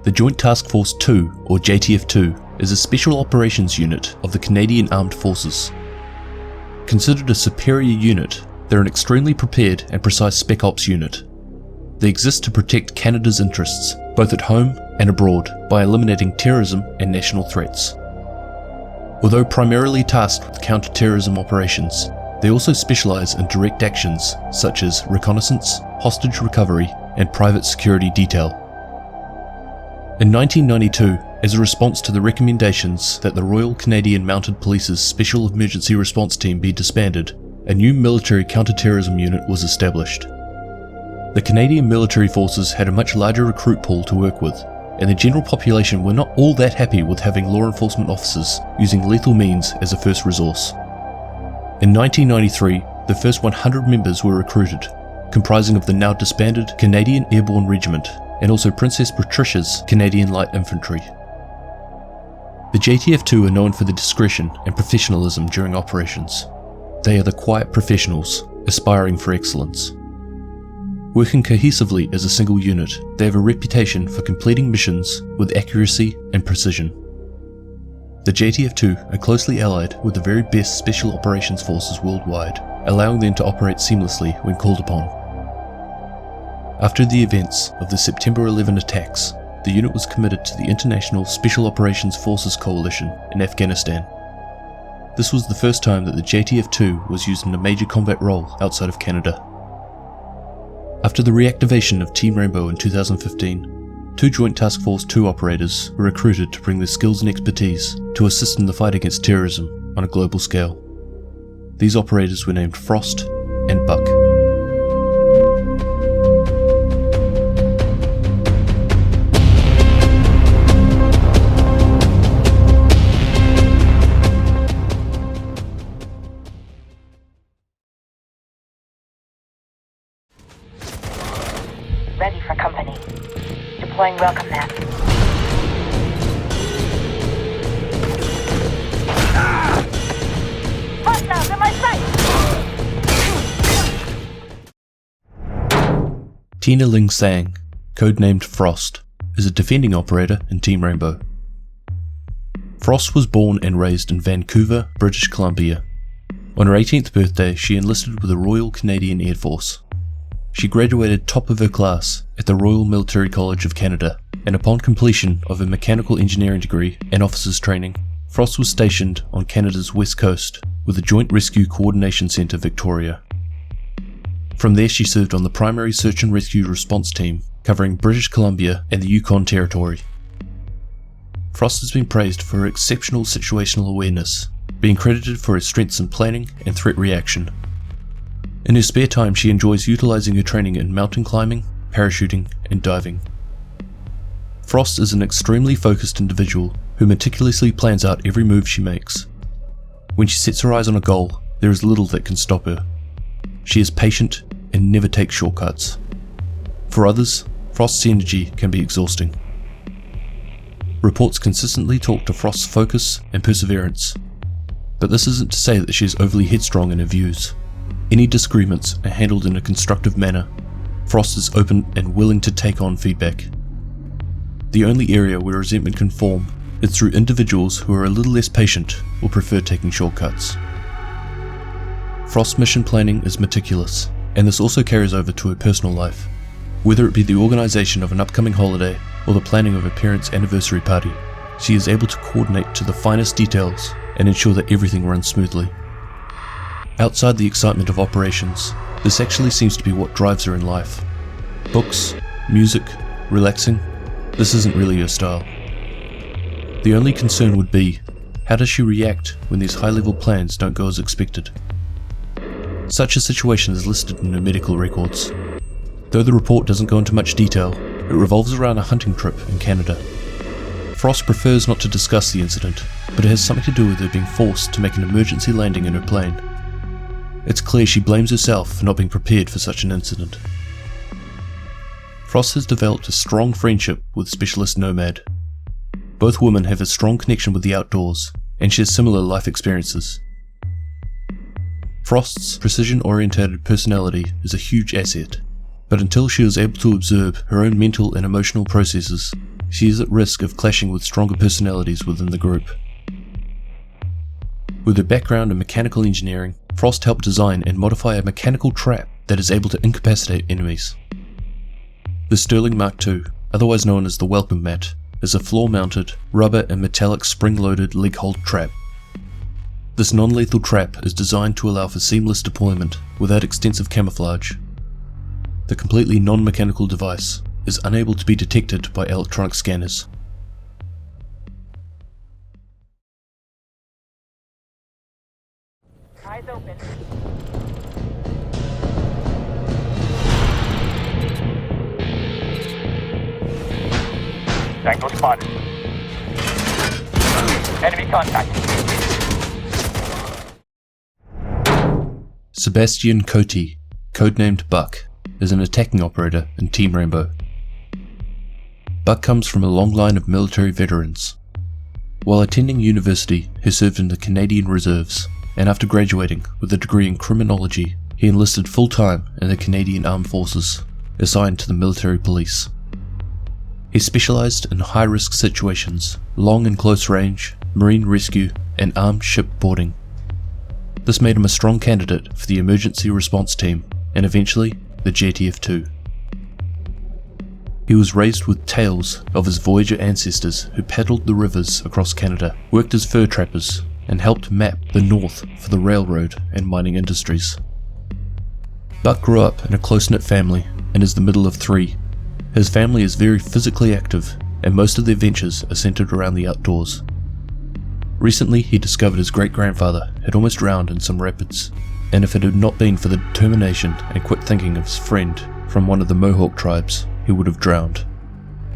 The Joint Task Force 2, or JTF-2, is a special operations unit of the Canadian Armed Forces. Considered a superior unit, they're an extremely prepared and precise Spec Ops unit. They exist to protect Canada's interests, both at home and abroad, by eliminating terrorism and national threats. Although primarily tasked with counter-terrorism operations, they also specialise in direct actions such as reconnaissance, hostage recovery, and private security detail. In 1992, as a response to the recommendations that the Royal Canadian Mounted Police's Special Emergency Response Team be disbanded, a new military counter-terrorism unit was established. The Canadian military forces had a much larger recruit pool to work with, and the general population were not all that happy with having law enforcement officers using lethal means as a first resource. In 1993, the first 100 members were recruited, comprising of the now disbanded Canadian Airborne Regiment and also Princess Patricia's Canadian Light Infantry. The JTF-2 are known for their discretion and professionalism during operations. They are the quiet professionals, aspiring for excellence. Working cohesively as a single unit, they have a reputation for completing missions with accuracy and precision. The JTF-2 are closely allied with the very best special operations forces worldwide, allowing them to operate seamlessly when called upon. After the events of the September 11 attacks, the unit was committed to the International Special Operations Forces Coalition in Afghanistan. This was the first time that the JTF-2 was used in a major combat role outside of Canada. After the reactivation of Team Rainbow in 2015, 2 Joint Task Force 2 operators were recruited to bring their skills and expertise to assist in the fight against terrorism on a global scale. These operators were named Frost and Buck. Ready for company. Deploying welcome mat. Hostiles in my sight! Tina Ling Sang, codenamed Frost, is a defending operator in Team Rainbow. Frost was born and raised in Vancouver, British Columbia. On her 18th birthday, she enlisted with the Royal Canadian Air Force. She graduated top of her class at the Royal Military College of Canada, and upon completion of a mechanical engineering degree and officers training, Frost was stationed on Canada's west coast with the Joint Rescue Coordination Centre Victoria. From there she served on the primary search and rescue response team covering British Columbia and the Yukon Territory. Frost has been praised for her exceptional situational awareness, being credited for her strengths in planning and threat reaction. In her spare time, she enjoys utilising her training in mountain climbing, parachuting, and diving. Frost is an extremely focused individual who meticulously plans out every move she makes. When she sets her eyes on a goal, there is little that can stop her. She is patient and never takes shortcuts. For others, Frost's energy can be exhausting. Reports consistently talk to Frost's focus and perseverance, but this isn't to say that she is overly headstrong in her views. Any disagreements are handled in a constructive manner. Frost is open and willing to take on feedback. The only area where resentment can form is through individuals who are a little less patient or prefer taking shortcuts. Frost's mission planning is meticulous, and this also carries over to her personal life. Whether it be the organisation of an upcoming holiday or the planning of a parent's anniversary party, she is able to coordinate to the finest details and ensure that everything runs smoothly. Outside the excitement of operations, this actually seems to be what drives her in life. Books, music, relaxing, this isn't really her style. The only concern would be, how does she react when these high-level plans don't go as expected? Such a situation is listed in her medical records. Though the report doesn't go into much detail, it revolves around a hunting trip in Canada. Frost prefers not to discuss the incident, but it has something to do with her being forced to make an emergency landing in her plane. It's clear she blames herself for not being prepared for such an incident. Frost has developed a strong friendship with Specialist Nomad. Both women have a strong connection with the outdoors and share similar life experiences. Frost's precision-oriented personality is a huge asset, but until she is able to observe her own mental and emotional processes, she is at risk of clashing with stronger personalities within the group. With her background in mechanical engineering, Frost helped design and modify a mechanical trap that is able to incapacitate enemies. The Sterling Mark II, otherwise known as the Welcome Mat, is a floor-mounted, rubber and metallic spring-loaded leg-hold trap. This non-lethal trap is designed to allow for seamless deployment without extensive camouflage. The completely non-mechanical device is unable to be detected by electronic scanners. Eyes open. Tango spotted. Enemy contact. Sebastian Cote, codenamed Buck, is an attacking operator in Team Rainbow. Buck comes from a long line of military veterans. While attending university, he served in the Canadian Reserves, and after graduating with a degree in criminology, he enlisted full-time in the Canadian Armed Forces, assigned to the military police. He specialised in high-risk situations, long and close range, marine rescue, and armed ship boarding. This made him a strong candidate for the Emergency Response Team, and eventually, the JTF-2. He was raised with tales of his Voyager ancestors who paddled the rivers across Canada, worked as fur trappers, and helped map the north for the railroad and mining industries. Buck grew up in a close-knit family and is the middle of three. His family is very physically active, and most of their ventures are centered around the outdoors. Recently, he discovered his great-grandfather had almost drowned in some rapids, and if it had not been for the determination and quick thinking of his friend from one of the Mohawk tribes, he would have drowned.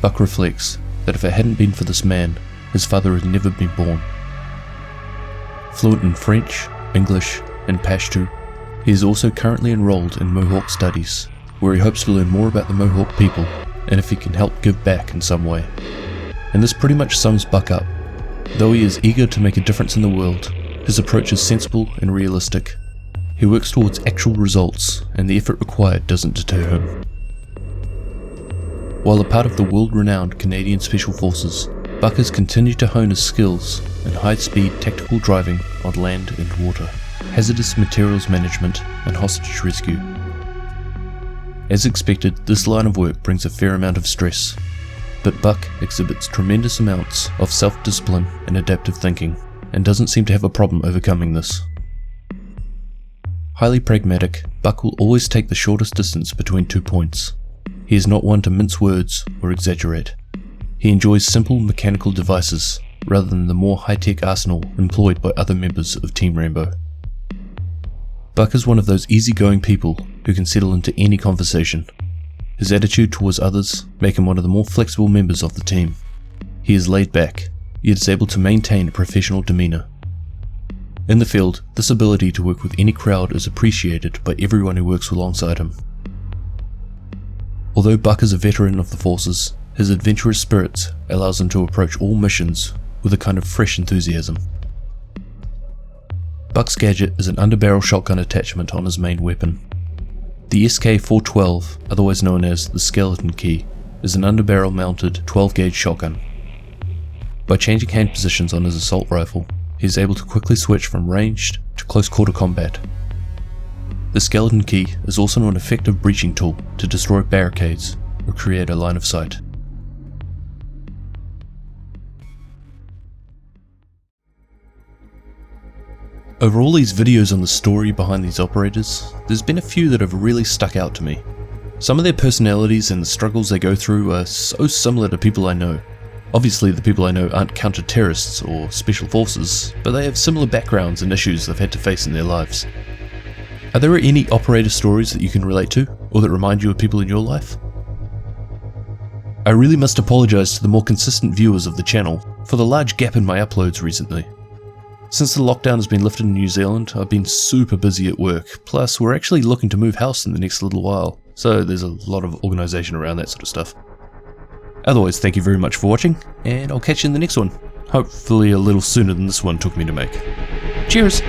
Buck reflects that if it hadn't been for this man, his father had never been born. Fluent in French, English, and Pashto, he is also currently enrolled in Mohawk Studies, where he hopes to learn more about the Mohawk people and if he can help give back in some way. And this pretty much sums Buck up. Though he is eager to make a difference in the world, his approach is sensible and realistic. He works towards actual results, and the effort required doesn't deter him. While a part of the world-renowned Canadian Special Forces, Buck has continued to hone his skills in high-speed tactical driving on land and water, hazardous materials management, and hostage rescue. As expected, this line of work brings a fair amount of stress, but Buck exhibits tremendous amounts of self-discipline and adaptive thinking, and doesn't seem to have a problem overcoming this. Highly pragmatic, Buck will always take the shortest distance between 2 points. He is not one to mince words or exaggerate. He enjoys simple mechanical devices, rather than the more high-tech arsenal employed by other members of Team Rainbow. Buck is one of those easygoing people who can settle into any conversation. His attitude towards others make him one of the more flexible members of the team. He is laid back, yet is able to maintain a professional demeanour. In the field, this ability to work with any crowd is appreciated by everyone who works alongside him. Although Buck is a veteran of the forces, his adventurous spirit allows him to approach all missions with a kind of fresh enthusiasm. Buck's gadget is an underbarrel shotgun attachment on his main weapon. The SK-412, otherwise known as the Skeleton Key, is an underbarrel mounted 12-gauge shotgun. By changing hand positions on his assault rifle, he is able to quickly switch from ranged to close quarter combat. The Skeleton Key is also an effective breaching tool to destroy barricades or create a line of sight. Over all these videos on the story behind these operators, there's been a few that have really stuck out to me. Some of their personalities and the struggles they go through are so similar to people I know. Obviously the people I know aren't counter-terrorists or special forces, but they have similar backgrounds and issues they've had to face in their lives. Are there any operator stories that you can relate to, or that remind you of people in your life? I really must apologise to the more consistent viewers of the channel for the large gap in my uploads recently. Since the lockdown has been lifted in New Zealand, I've been super busy at work, plus we're actually looking to move house in the next little while, so there's a lot of organisation around that sort of stuff. Otherwise, thank you very much for watching, and I'll catch you in the next one, hopefully a little sooner than this one took me to make. Cheers!